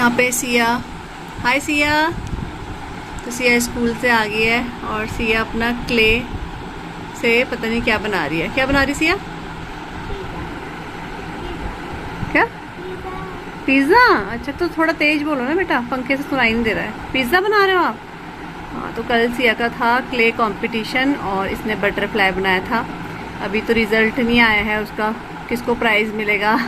यहाँ पे सिया, हाय सिया। तो सिया स्कूल से आ गई है और सिया अपना क्ले से पता नहीं क्या बना रही है। क्या बना रही सिया? क्या? पिज़्ज़ा? अच्छा तो थोड़ा तेज बोलो ना बेटा, पंखे से सुनाई नहीं दे रहा है। पिज़्ज़ा बना रहे हो आप? हाँ, तो कल सिया का था क्ले कंपटीशन और इसने बटरफ्लाई बनाया था। अभी तो रिज़ल्ट नहीं आया है उसका, किसको प्राइज़ मिलेगा।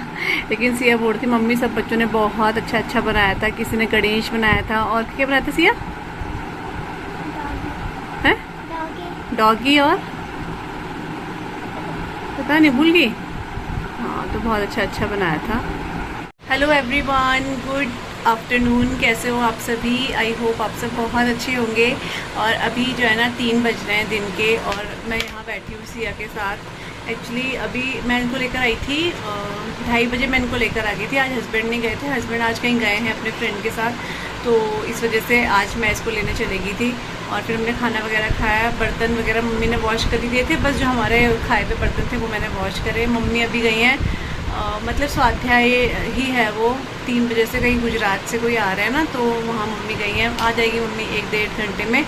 लेकिन सिया बोल रही थी मम्मी सब बच्चों ने बहुत अच्छा बनाया था, किसी ने गणेश बनाया था और क्या बनाया था सिया? है डॉगी और पता नहीं, भूल गई। हाँ, तो बहुत अच्छा बनाया था। Hello everyone, good afternoon. कैसे हो आप सभी? आई होप आप सब बहुत अच्छे होंगे। और अभी जो है ना 3 बज रहे हैं दिन के और मैं यहाँ बैठी हूँ सिया के साथ। एक्चुअली अभी मैं इनको लेकर आई थी 2:30 बजे मैं इनको लेकर आ गई थी। आज हस्बैंड नहीं गए थे, हस्बैंड आज कहीं गए हैं अपने फ्रेंड के साथ, तो इस वजह से आज मैं इसको लेने चली गई थी। और फिर हमने खाना वगैरह खाया, बर्तन वगैरह मम्मी ने वॉश कर दिए थे, बस जो हमारे खाए पे बर्तन थे वो मैंने वॉश करे। मम्मी अभी गई हैं मतलब स्वाध्याय ही है वो, 3 बजे से कहीं गुजरात से कोई आ रहा है ना, तो वहाँ मम्मी गई हैं। आ जाएगी मम्मी 1-1.5 घंटे में।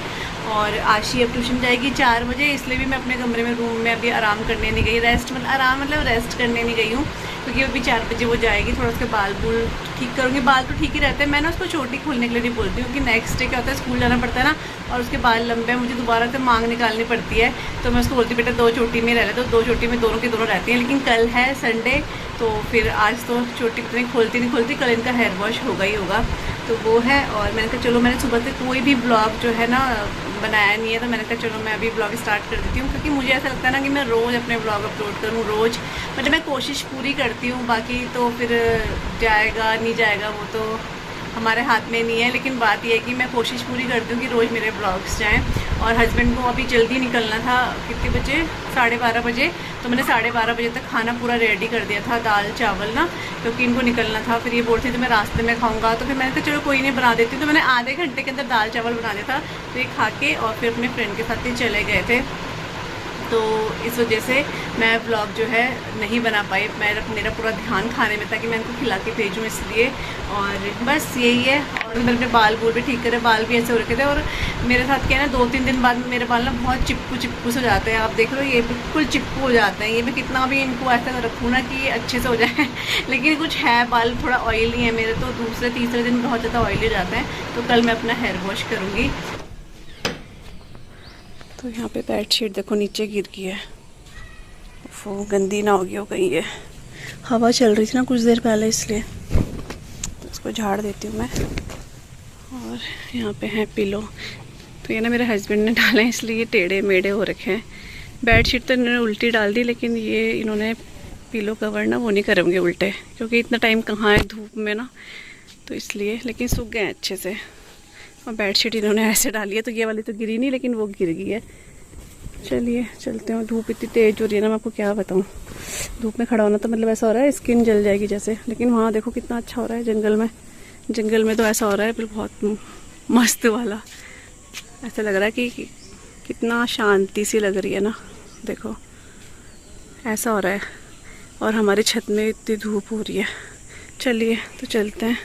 और आशी अब ट्यूशन जाएगी 4 बजे, इसलिए भी मैं अपने कमरे में रूम में अभी आराम करने नहीं गई। आराम मतलब रेस्ट करने नहीं गई हूँ, क्योंकि अभी 4 बजे वो जाएगी। थोड़ा उसके बाल बूल ठीक करूँगी। बाल तो ठीक ही रहते हैं, मैं ना उसको चोटी खोलने के लिए नहीं बोलती हूँ कि नेक्स्ट डे क्या होता है स्कूल जाना पड़ता है ना, और उसके बाल लंबे हैं, मुझे दोबारा से मांग निकालनी पड़ती है। तो मैं उसको बोलती हूँ बेटा 2 चोटी में रह ले, तो 2 चोटी में दोनों की दोनों रहती हैं। लेकिन कल है संडे, तो फिर आज तो चोटी इतनी खोलती नहीं खोलती, कल इनका हेयर वॉश होगा ही होगा, तो वो है। और मैंने कहा चलो, मैंने सुबह से कोई भी ब्लॉग जो है ना बनाया नहीं है, तो मैंने कहा चलो मैं अभी ब्लॉग स्टार्ट कर देती हूँ, क्योंकि मुझे ऐसा लगता है ना कि मैं रोज़ अपने ब्लॉग अपलोड करूँ रोज़। मतलब मैं कोशिश पूरी करती हूँ, बाकी तो फिर जाएगा नहीं जाएगा वो तो हमारे हाथ में नहीं है। लेकिन बात यह है कि मैं कोशिश पूरी करती हूँ कि रोज़ मेरे ब्लॉग्स जाएँ। और हस्बैंड को अभी जल्दी निकलना था, कितने बजे? 12:30 बजे। तो मैंने 12:30 बजे तक खाना पूरा रेडी कर दिया था, दाल चावल ना, क्योंकि इनको निकलना था। फिर ये बोलती थी तो मैं रास्ते में खाऊंगा, तो फिर मैंने कहा चलो कोई नहीं बना देती हूँ। तो मैंने आधे घंटे के अंदर दाल चावल बना दिया था। तो ये खा के और फिर अपने फ्रेंड के साथ ही चले गए थे, तो इस वजह से मैं व्लॉग जो है नहीं बना पाई। मेरा पूरा ध्यान खाने में था कि मैं इनको खिला के भेजूँ, इसलिए। और बस यही है। और मैंने अपने बाल भी ठीक करे, बाल भी ऐसे हो रखे थे। और मेरे साथ क्या है ना, 2-3 दिन बाद मेरे बाल ना बहुत चिपकू से हो जाते हैं। आप देख लो, ये बिल्कुल चिपकू हो जाते हैं। ये मैं कितना भी इनको ऐसा रखूँ ना कि ये अच्छे से हो जाए लेकिन कुछ है, बाल थोड़ा ऑयली है मेरे, तो दूसरे तीसरे दिन बहुत ज़्यादा ऑयली हो जाते हैं। तो कल मैं अपना हेयर वॉश करूँगी। तो यहाँ पे बेडशीट देखो नीचे गिर गई है, वो गंदी ना होगी हो कहीं। ये हवा चल रही थी ना कुछ देर पहले, इसलिए तो इसको झाड़ देती हूँ मैं। और यहाँ पे है पिलो, तो ये ना मेरे हस्बैंड ने डाले हैं, इसलिए ये टेढ़े मेढ़े हो रखे हैं। बेडशीट तो इन्होंने उल्टी डाल दी, लेकिन ये इन्होंने पिलो कवर ना वो नहीं करेंगे उल्टे, क्योंकि इतना टाइम कहाँ है धूप में ना, तो इसलिए। लेकिन सूख गए अच्छे से। और बेडशीट इन्होंने ऐसे डाली है, तो ये वाली तो गिरी नहीं, लेकिन वो गिर गई है। चलिए चलते हैं। धूप इतनी तेज हो रही है ना, मैं आपको क्या बताऊँ। धूप में खड़ा होना तो मतलब ऐसा हो रहा है स्किन जल जाएगी जैसे, लेकिन वहाँ देखो कितना अच्छा हो रहा है जंगल में तो ऐसा हो रहा है फिर बहुत मस्त वाला। ऐसा लग रहा है कि कितना शांति सी लग रही है ना, देखो ऐसा हो रहा है। और हमारी छत में इतनी धूप हो रही है। चलिए तो चलते हैं।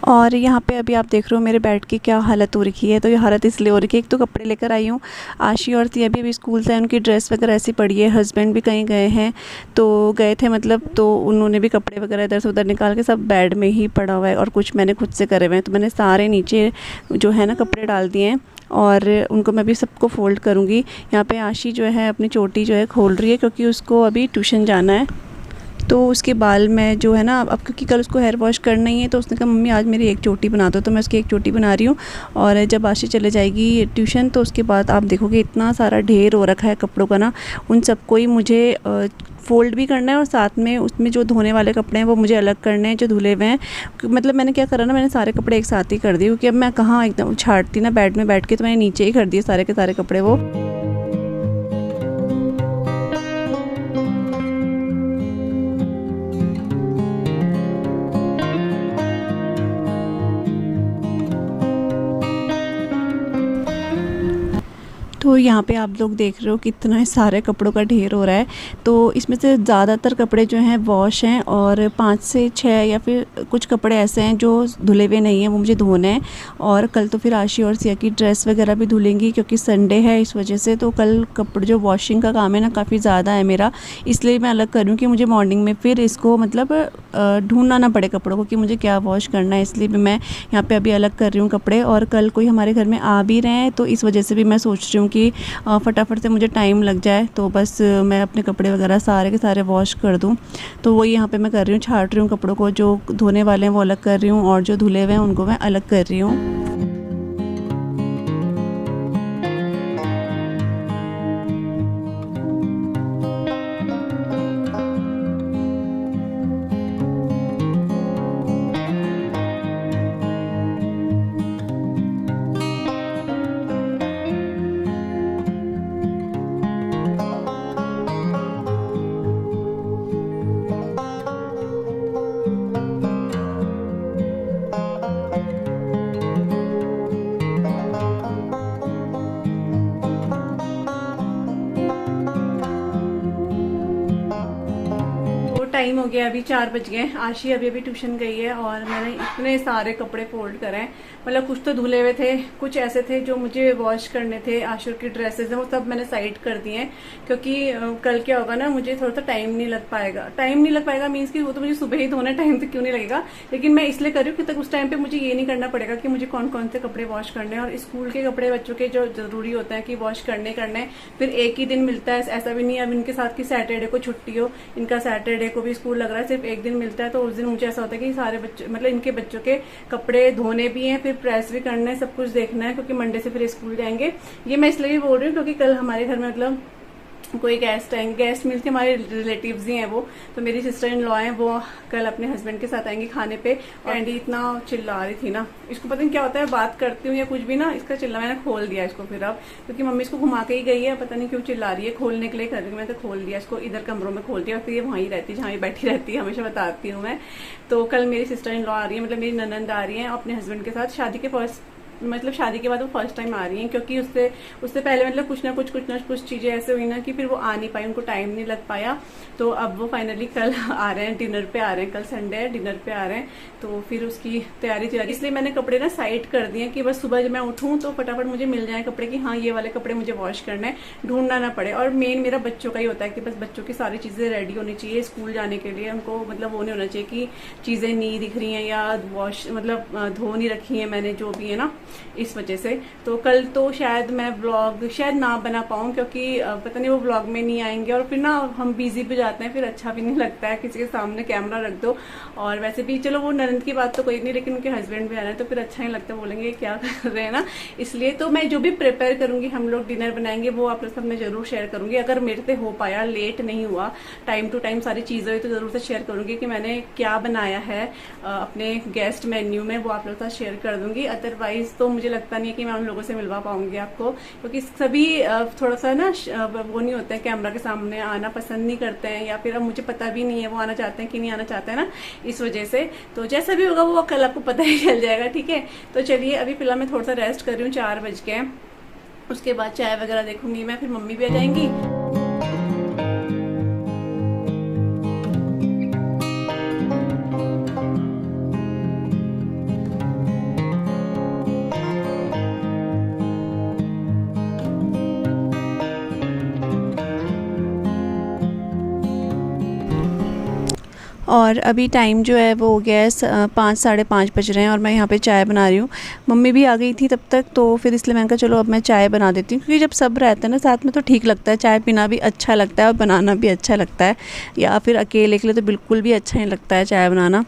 और यहाँ पे अभी आप देख रहे हो मेरे बेड की क्या हालत हो रखी है। तो ये हालत इसलिए हो रही है, एक तो कपड़े लेकर आई हूँ, आशी और सिया भी अभी स्कूल से, उनकी ड्रेस वगैरह ऐसी पड़ी है। हस्बैंड भी कहीं गए हैं, तो गए थे मतलब, तो उन्होंने भी कपड़े वगैरह इधर से उधर निकाल के सब बेड में ही पड़ा हुआ है, और कुछ मैंने खुद से करे हुए हैं। तो मैंने सारे नीचे जो है ना कपड़े डाल दिए हैं, और उनको मैं भी सबको फ़ोल्ड करूँगी। यहाँ पर आशी जो है अपनी चोटी जो है खोल रही है, क्योंकि उसको अभी ट्यूशन जाना है। तो उसके बाल में जो है ना, अब क्योंकि कल उसको हेयर वॉश करना ही है, तो उसने कहा मम्मी आज मेरी एक चोटी बना दो, तो मैं उसकी एक चोटी बना रही हूँ। और जब आशी चले जाएगी ट्यूशन, तो उसके बाद आप देखोगे इतना सारा ढेर हो रखा है कपड़ों का ना, उन सबको ही मुझे फ़ोल्ड भी करना है, और साथ में उसमें जो धोने वाले कपड़े हैं वो मुझे अलग करने हैं जो धुले हुए हैं। मतलब मैंने क्या करा ना, मैंने सारे कपड़े एक साथ ही कर दिए, क्योंकि अब मैं कहाँ एकदम छाड़ती ना बेड में बैठ के, तो मैंने नीचे ही कर दिए सारे के सारे कपड़े वो। तो तो यहाँ पे आप लोग देख रहे हो कितना सारे कपड़ों का ढेर हो रहा है। तो इसमें से ज़्यादातर कपड़े जो हैं वॉश हैं और 5 से 6 या फिर कुछ कपड़े ऐसे हैं जो धुले हुए नहीं हैं, वो मुझे धोने हैं। और कल तो फिर आशी और सिया की ड्रेस वगैरह भी धुलेंगी क्योंकि संडे है इस वजह से। तो कल कपड़े जो वॉशिंग का काम है ना काफ़ी ज़्यादा है मेरा, इसलिए मैं अलग कर रही हूँ कि मुझे मॉर्निंग में फिर इसको मतलब ढूंढना ना पड़े कपड़ों को कि मुझे क्या वॉश करना है। इसलिए भी मैं यहाँ पे अभी अलग कर रही हूँ कपड़े। और कल कोई हमारे घर में आ भी रहे हैं तो इस वजह से भी मैं सोच रही हूँ कि फटाफट से मुझे टाइम लग जाए, तो बस मैं अपने कपड़े वगैरह सारे के सारे वॉश कर दूँ। तो वही यहाँ पे मैं कर रही हूँ, छाट रही हूँ कपड़ों को, जो धोने वाले हैं वो अलग कर रही हूँ और जो धुले हुए हैं उनको मैं अलग कर रही हूँ। टाइम हो गया, अभी 4 बज गए। आशी अभी ट्यूशन गई है और मैंने इतने सारे कपड़े फोल्ड करे हैं। मतलब कुछ तो धुले हुए थे, कुछ ऐसे थे जो मुझे वॉश करने थे। आशुर की ड्रेसेस हैं वो सब मैंने साइड कर दिए हैं क्योंकि कल क्या होगा ना, मुझे थोड़ा सा टाइम नहीं लग पाएगा मीन्स कि वो तो मुझे सुबह ही धोना, टाइम तो क्यों नहीं लगेगा। लेकिन मैं इसलिए कर रही हूँ कि तक उस टाइम पे मुझे ये नहीं करना पड़ेगा कि मुझे कौन कौन से कपड़े वॉश करने हैं। और स्कूल के कपड़े बच्चों के जो जरूरी होते हैं कि वॉश करने फिर एक ही दिन मिलता है, ऐसा भी नहीं है अब इनके साथ की सैटरडे को छुट्टी हो। इनका सैटरडे को भी स्कूल लग रहा है, सिर्फ एक दिन मिलता है। तो उस दिन मुझे ऐसा होता है कि सारे बच्चे मतलब इनके बच्चों के कपड़े धोने भी हैं, फिर प्रेस भी करना है, सब कुछ देखना है क्योंकि मंडे से फिर स्कूल जाएंगे। ये मैं इसलिए भी बोल रही हूँ क्योंकि कल हमारे घर में मतलब कोई गेस्ट आएंगे, गेस्ट मिलके हमारे रिलेटिव्स ही हैं वो। तो मेरी सिस्टर इन लॉ हैं, वो कल अपने हस्बैंड के साथ आएंगी खाने पे। और एंडी इतना चिल्ला रही थी ना, इसको पता नहीं क्या होता है, बात करती हूँ या कुछ भी ना, इसका चिल्ला मैंने खोल दिया इसको फिर अब, क्योंकि मम्मी इसको घुमा के ही गई है, पता नहीं क्यों चिल्ला रही है, खोलने के लिए कर रही हूँ। मैंने तो खोल दिया इसको, इधर कमरों में खोल दिया, फिर ये वहीं रहती है जहाँ बैठी रहती है, हमेशा बताती हूँ मैं। तो कल मेरी सिस्टर इन लॉ आ रही है, मतलब मेरी ननंद आ रही है अपने हस्बैंड के साथ। शादी के बाद वो फर्स्ट टाइम आ रही हैं क्योंकि उससे पहले मतलब कुछ ना कुछ चीजें ऐसे हुई ना कि फिर वो आ नहीं पाई, उनको टाइम नहीं लग पाया। तो अब वो फाइनली कल आ रहे हैं, डिनर पे आ रहे हैं, कल संडे है, डिनर पे आ रहे हैं। तो फिर उसकी तैयारी इसलिए मैंने कपड़े ना साइड कर दिए कि बस सुबह जब मैं उठूं तो फटाफट मुझे मिल जाए कपड़े कि हाँ ये वाले कपड़े मुझे वॉश करना है, ढूंढना ना पड़े। और मेन मेरा बच्चों का ही होता है कि बस बच्चों की सारी चीजें रेडी होनी चाहिए स्कूल जाने के लिए। उनको मतलब वो नहीं होना चाहिए कि चीजें नहीं दिख रही हैं या वॉश मतलब धो नहीं रखी है मैंने, जो भी है ना, इस वजह से। तो कल तो शायद मैं व्लॉग शायद ना बना पाऊँ क्योंकि पता नहीं वो व्लॉग में नहीं आएंगे और फिर ना हम बिजी भी जाते हैं, फिर अच्छा भी नहीं लगता है किसी के सामने कैमरा रख दो। और वैसे भी चलो वो ननद की बात तो कोई नहीं, लेकिन उनके हस्बैंड भी आ रहे हैं तो फिर अच्छा नहीं लगता, बोलेंगे क्या कर रहे हैं ना। इसलिए तो मैं जो भी प्रिपेयर करूंगी, हम लोग डिनर बनाएंगे, वो आप लोग सब मैं जरूर शेयर करूंगी। अगर मेरे से हो पाया, लेट नहीं हुआ, टाइम टू टाइम सारी चीजें हुई तो जरूर से शेयर करूंगी कि मैंने क्या बनाया है अपने गेस्ट मेन्यू में, वो आप लोग के साथ शेयर कर दूंगी। अदरवाइज तो मुझे लगता नहीं है कि मैं उन लोगों से मिलवा पाऊंगी आपको, क्योंकि सभी थोड़ा सा ना वो नहीं होते हैं, कैमरा के सामने आना पसंद नहीं करते हैं, या फिर अब मुझे पता भी नहीं है वो आना चाहते हैं कि नहीं आना चाहते हैं ना, इस वजह से। तो जैसा भी होगा वो कल आपको पता ही चल जाएगा, ठीक है। तो चलिए अभी फिलहाल मैं थोड़ा सा रेस्ट कर रही हूँ, 4 बज गए। उसके बाद चाय वगैरह देखूंगी मैं, फिर मम्मी भी आ जाएंगी। और अभी टाइम जो है वो हो गया है 5 साढ़े 5 बज रहे हैं और मैं यहाँ पे चाय बना रही हूँ। मम्मी भी आ गई थी तब तक, तो फिर इसलिए मैंने कहा चलो अब मैं चाय बना देती हूँ, क्योंकि जब सब रहते हैं ना साथ में तो ठीक लगता है, चाय पीना भी अच्छा लगता है और बनाना भी अच्छा लगता है। या फिर अकेले के लिए तो बिल्कुल भी अच्छा नहीं लगता है चाय बनाना।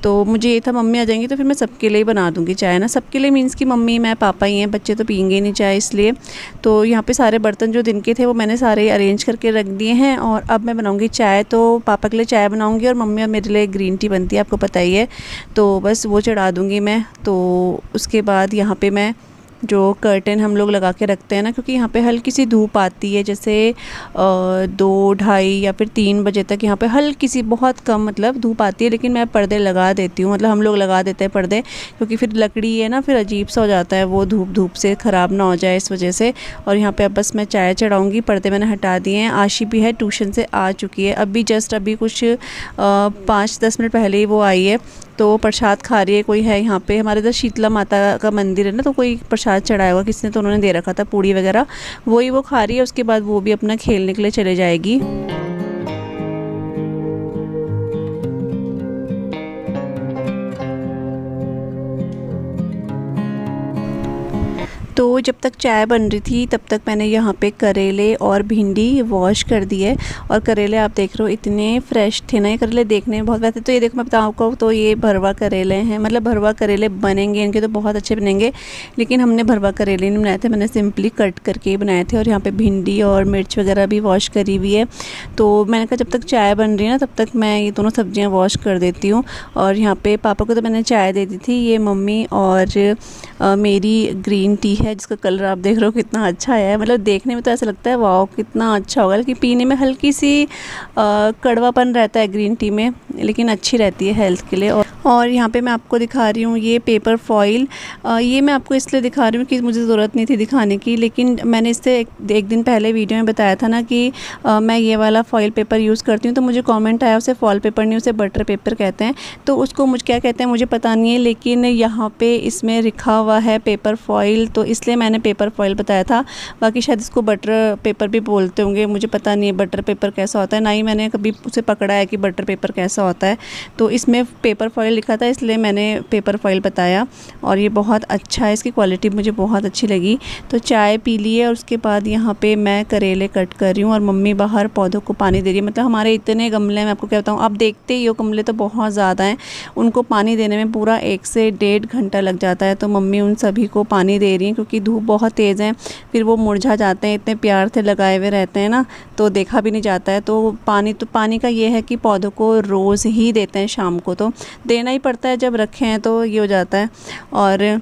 तो मुझे ये था मम्मी आ जाएंगी तो फिर मैं सबके लिए ही बना दूँगी चाय ना, सबके लिए मीन्स कि मम्मी मैं पापा ही हैं, बच्चे तो पियेंगे ही नहीं चाय, इसलिए। तो यहाँ पे सारे बर्तन जो दिन के थे वो मैंने सारे अरेंज करके रख दिए हैं और अब मैं बनाऊँगी चाय। तो पापा के लिए चाय बनाऊँगी और मम्मी और मेरे लिए ग्रीन टी बनती है, आपको पता ही है, तो बस वो चढ़ा दूँगी मैं। तो उसके बाद यहाँ पर मैं जो कर्टन हम लोग लगा के रखते हैं ना, क्योंकि यहाँ पे हल्की सी धूप आती है, जैसे 2, ढाई या फिर 3 बजे तक यहाँ पे हल्की सी बहुत कम मतलब धूप आती है। लेकिन मैं पर्दे लगा देती हूँ, मतलब हम लोग लगा देते हैं पर्दे, क्योंकि फिर लकड़ी है ना, फिर अजीब सा हो जाता है, वो धूप से ख़राब ना हो जाए इस वजह से। और यहाँ पे अब बस मैं चाय चढ़ाऊँगी, पर्दे मैंने हटा दिए हैं। आशी भी है, ट्यूशन से आ चुकी है, अभी जस्ट अभी कुछ 5-10 मिनट पहले ही वो आई है, तो प्रसाद खा रही है। कोई है यहाँ पे, हमारे इधर शीतला माता का मंदिर है ना, तो कोई प्रसाद चढ़ाया होगा किसी ने, तो उन्होंने दे रखा था पूड़ी वगैरह, वही वो खा रही है। उसके बाद वो भी अपना खेलने के लिए चले जाएगी। तो जब तक चाय बन रही थी तब तक मैंने यहाँ पे करेले और भिंडी वॉश कर दी है। और करेले आप देख रहे हो इतने फ्रेश थे ना, ये करेले देखने में बहुत, वैसे तो ये देखो मैं बताऊँ आपको, तो ये भरवा करेले हैं, मतलब भरवा करेले बनेंगे इनके तो बहुत अच्छे बनेंगे, लेकिन हमने भरवा करेले नहीं बनाए थे, मैंने सिंपली कट करके ही बनाए थे। और यहाँ पर भिंडी और मिर्च वगैरह भी वॉश करी हुई है। तो मैंने कहा जब तक चाय बन रही है ना तब तक मैं ये दोनों सब्जियाँ वॉश कर देती हूँ। और यहाँ पर पापा को तो मैंने चाय दे दी थी, ये मम्मी और मेरी ग्रीन टी है, जिसका कलर आप देख रहे हो कितना अच्छा आया है। मतलब देखने में तो ऐसा लगता है वाओ कितना अच्छा होगा, लेकिन पीने में हल्की सी कड़वापन रहता है ग्रीन टी में, लेकिन अच्छी रहती है हेल्थ के लिए। और यहाँ पे मैं आपको दिखा रही हूँ ये पेपर फॉइल, ये मैं आपको इसलिए दिखा रही हूँ कि मुझे ज़रूरत नहीं थी दिखाने की, लेकिन मैंने इससे एक दिन पहले वीडियो में बताया था ना कि मैं ये वाला फॉइल पेपर यूज़ करती हूँ। तो मुझे कमेंट आया उसे फॉइल पेपर नहीं, उसे बटर पेपर कहते हैं। तो उसको मुझे क्या कहते हैं मुझे पता नहीं है, लेकिन यहाँ पे इसमें लिखा हुआ है पेपर फॉइल, तो इसलिए मैंने पेपर फॉइल बताया था। बाकी शायद इसको बटर पेपर भी बोलते होंगे, मुझे पता नहीं है बटर पेपर कैसा होता है, ना ही मैंने कभी उसे पकड़ा है कि बटर पेपर कैसा होता है। तो इसमें पेपर फॉइल लिखा था, इसलिए मैंने पेपर फॉइल बताया। और ये बहुत अच्छा है, इसकी क्वालिटी मुझे बहुत अच्छी लगी। तो चाय पी ली है और उसके बाद यहाँ पे मैं करेले कट कर रही हूँ और मम्मी बाहर पौधों को पानी दे रही है। मतलब हमारे इतने गमले, मैं आपको क्या बताऊँ, आप देखते ही हो गमले तो बहुत ज़्यादा हैं, उनको पानी देने में पूरा 1 से 1.5 घंटा लग जाता है। तो मम्मी उन सभी को पानी दे रही हैं, क्योंकि धूप बहुत तेज़ है, फिर वो मुरझा जाते हैं, इतने प्यार से लगाए हुए रहते हैं ना, तो देखा भी नहीं जाता है। तो पानी का ये है कि पौधों को रोज़ ही देते हैं, शाम को तो देना ही पड़ता है, जब रखे हैं तो ये हो जाता है। और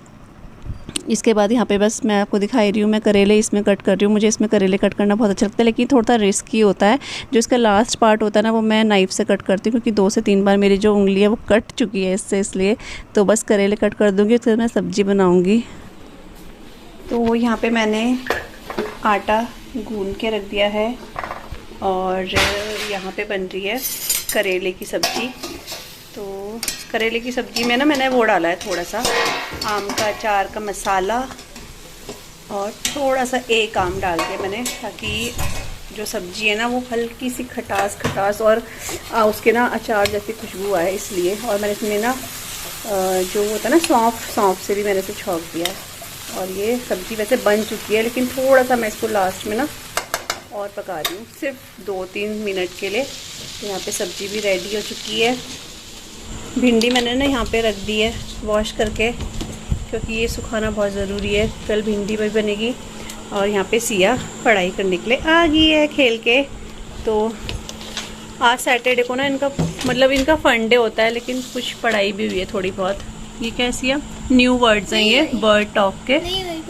इसके बाद यहाँ पे बस मैं आपको दिखाई रही हूँ, मैं करेले इसमें कट कर रही हूँ। मुझे इसमें करेले कट करना बहुत अच्छा लगता है, लेकिन थोड़ा सा रिस्की होता है। जो इसका लास्ट पार्ट होता है ना, वो मैं नाइफ़ से कट करती हूँ, क्योंकि 2 से 3 बार मेरी जो उंगली है वो कट चुकी है इससे, इसलिए तो बस करेले कट कर दूँगी, उसके बाद मैं सब्ज़ी बनाऊँगी। तो यहाँ पर मैंने आटा गूँध के रख दिया है और यहाँ पे बन रही है करेले की सब्ज़ी। तो करेले की सब्ज़ी में ना मैंने वो डाला है थोड़ा सा आम का अचार का मसाला, और थोड़ा सा 1 आम डाल दिया मैंने, ताकि जो सब्ज़ी है ना वो हल्की सी खटास और उसके ना अचार जैसी खुशबू आए, इसलिए। और मैंने इसमें ना जो होता है ना सौंफ से भी मैंने इसे छौंक दिया है। और ये सब्ज़ी वैसे बन चुकी है, लेकिन थोड़ा सा मैं इसको लास्ट में ना और पका रही हूँ, सिर्फ 2-3 मिनट के लिए। तो यहाँ पे सब्ज़ी भी रेडी हो चुकी है। भिंडी मैंने ना यहाँ पे रख दी है वॉश करके, क्योंकि ये सुखाना बहुत ज़रूरी है, कल भिंडी भी बनेगी। और यहाँ पे सिया पढ़ाई करने के लिए आ गई है खेल के। तो आज सैटरडे को ना इनका फन डे होता है, लेकिन कुछ पढ़ाई भी हुई है थोड़ी बहुत। ये क्या है सिया? न्यू वर्ड्स हैं ये बर्ड टॉक के। नहीं हुई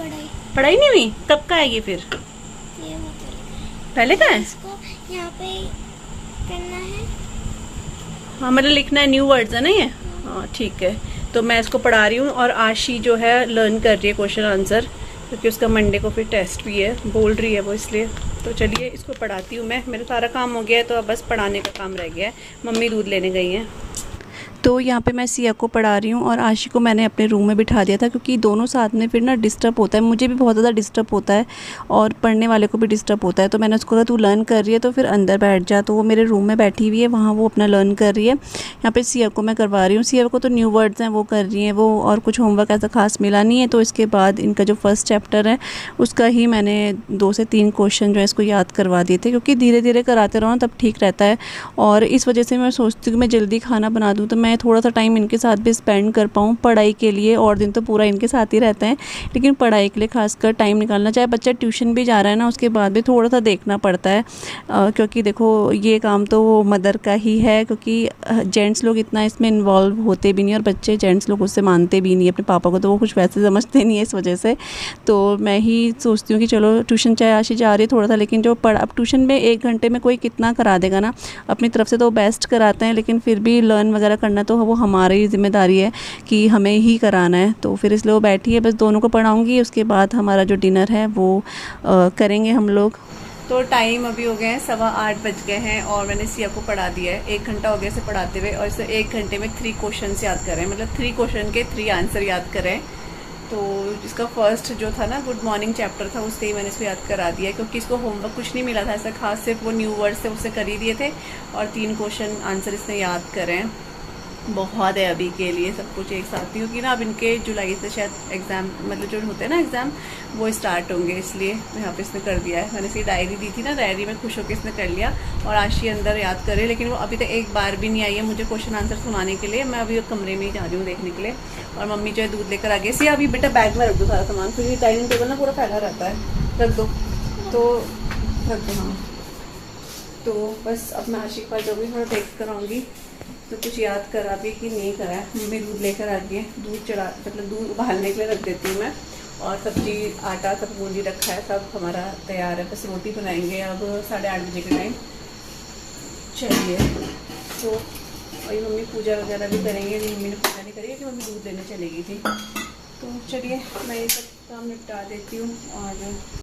पढ़ाई नहीं हुई? कब का है ये फिर? पहले का है? यहाँ पे करना है। हाँ मतलब लिखना है, न्यू वर्ड्स है ना ये। हाँ ठीक है, तो मैं इसको पढ़ा रही हूँ। और आशी जो है लर्न कर रही है क्वेश्चन आंसर, क्योंकि उसका मंडे को फिर टेस्ट भी है, बोल रही है वो, इसलिए। तो चलिए इसको पढ़ाती हूँ मैं, मेरा सारा काम हो गया है, तो अब बस पढ़ाने का काम रह गया है। मम्मी दूध लेने गई हैं। तो यहाँ पे मैं सिया को पढ़ा रही हूँ और आशी को मैंने अपने रूम में बिठा दिया था, क्योंकि दोनों साथ में फिर ना डिस्टर्ब होता है, मुझे भी बहुत ज़्यादा डिस्टर्ब होता है और पढ़ने वाले को भी डिस्टर्ब होता है। तो मैंने उसको कहा तू लर्न कर रही है तो फिर अंदर बैठ जा। तो वो मेरे रूम में बैठी हुई है, वहाँ वो अपना लर्न कर रही है। यहाँ पे सिया को मैं करवा रही हूँ। सिया को तो न्यू वर्ड्स हैं वो कर रही हैं वो, और कुछ होमवर्क ऐसा खास मिला नहीं है। तो इसके बाद इनका जो फर्स्ट चैप्टर है उसका ही मैंने 2 से 3 क्वेश्चन जो है इसको याद करवा दिए थे, क्योंकि धीरे धीरे कराते रहो ना तब ठीक रहता है। और इस वजह से मैं सोचती हूँ कि मैं जल्दी खाना बना दूँ, तो मैं मैं थोड़ा सा टाइम इनके साथ भी स्पेंड कर पाऊँ पढ़ाई के लिए। और दिन तो पूरा इनके साथ ही रहते हैं, लेकिन पढ़ाई के लिए खासकर टाइम निकालना, चाहे बच्चा ट्यूशन भी जा रहा है ना उसके बाद भी थोड़ा सा देखना पड़ता है, क्योंकि देखो ये काम तो मदर का ही है, क्योंकि जेंट्स लोग इतना इसमें इन्वॉल्व होते भी नहीं और बच्चे जेंट्स लोग उससे मानते भी नहीं अपने पापा को, तो वो कुछ वैसे समझते नहीं है इस वजह से। तो मैं ही सोचती हूँ कि चलो ट्यूशन चाहे आशी जा रही है थोड़ा सा, लेकिन जो अब ट्यूशन में 1 घंटे में कोई कितना करा देगा ना, अपनी तरफ से तो बेस्ट कराते हैं, लेकिन फिर भी लर्न वगैरह करना तो वो हमारी ज़िम्मेदारी है कि हमें ही कराना है। तो फिर इसलिए वो बैठी है, बस दोनों को पढ़ाऊँगी, उसके बाद हमारा जो डिनर है वो करेंगे हम लोग। तो टाइम अभी हो गए हैं 8:15 बज गए हैं और मैंने सिया को पढ़ा दिया है। 1 घंटा हो गया इसे पढ़ाते हुए और इसे 1 घंटे में 3 क्वेश्चन याद करें, मतलब 3 क्वेश्चन के 3 आंसर याद करें। तो इसका फर्स्ट जो था ना गुड मॉर्निंग चैप्टर था, उससे ही मैंने इसको याद करा दिया, क्योंकि इसको होमवर्क कुछ नहीं मिला था ऐसा खास, सिर्फ वो न्यू वर्ड से उससे कर ही दिए थे और 3 क्वेश्चन आंसर इसने याद करें। बहुत है अभी के लिए सब कुछ एक साथ ही, क्योंकि ना अब इनके जुलाई से शायद एग्ज़ाम, मतलब जो होते हैं ना एग्ज़ाम, वो स्टार्ट होंगे, इसलिए यहाँ पे इसने कर दिया है। मैंने इसकी डायरी दी थी ना, डायरी में खुश होकर इसने कर लिया और आशी अंदर याद करे, लेकिन वो अभी तक एक बार भी नहीं आई है मुझे क्वेश्चन आंसर सुनाने के लिए। मैं अभी कमरे में ही जा रही हूँ देखने के लिए और मम्मी जो है दूध लेकर आ गई। सी अभी बेटा बैग में रख दो सारा सामान, फिर ये डाइनिंग टेबल ना पूरा फैला रहता है, रख दो तो रख दो। हाँ तो बस अब मैं आशी के पास जाऊँगी, थोड़ा देख कर आऊँगी तो कुछ याद करा भी कि नहीं करा है। मम्मी दूध लेकर आ गई है, दूध चढ़ा मतलब दूध उबालने के लिए रख देती हूँ मैं, और सब्जी आटा सब बूंदी रखा है, सब हमारा तैयार है, बस रोटी बनाएंगे अब 8:30 बजे के टाइम। चलिए तो वही मम्मी पूजा वगैरह भी करेंगे, मम्मी ने पूजा नहीं करी है कि मम्मी दूध लेने चलेगी थी। तो चलिए मैं ये सब काम निपटा देती हूँ और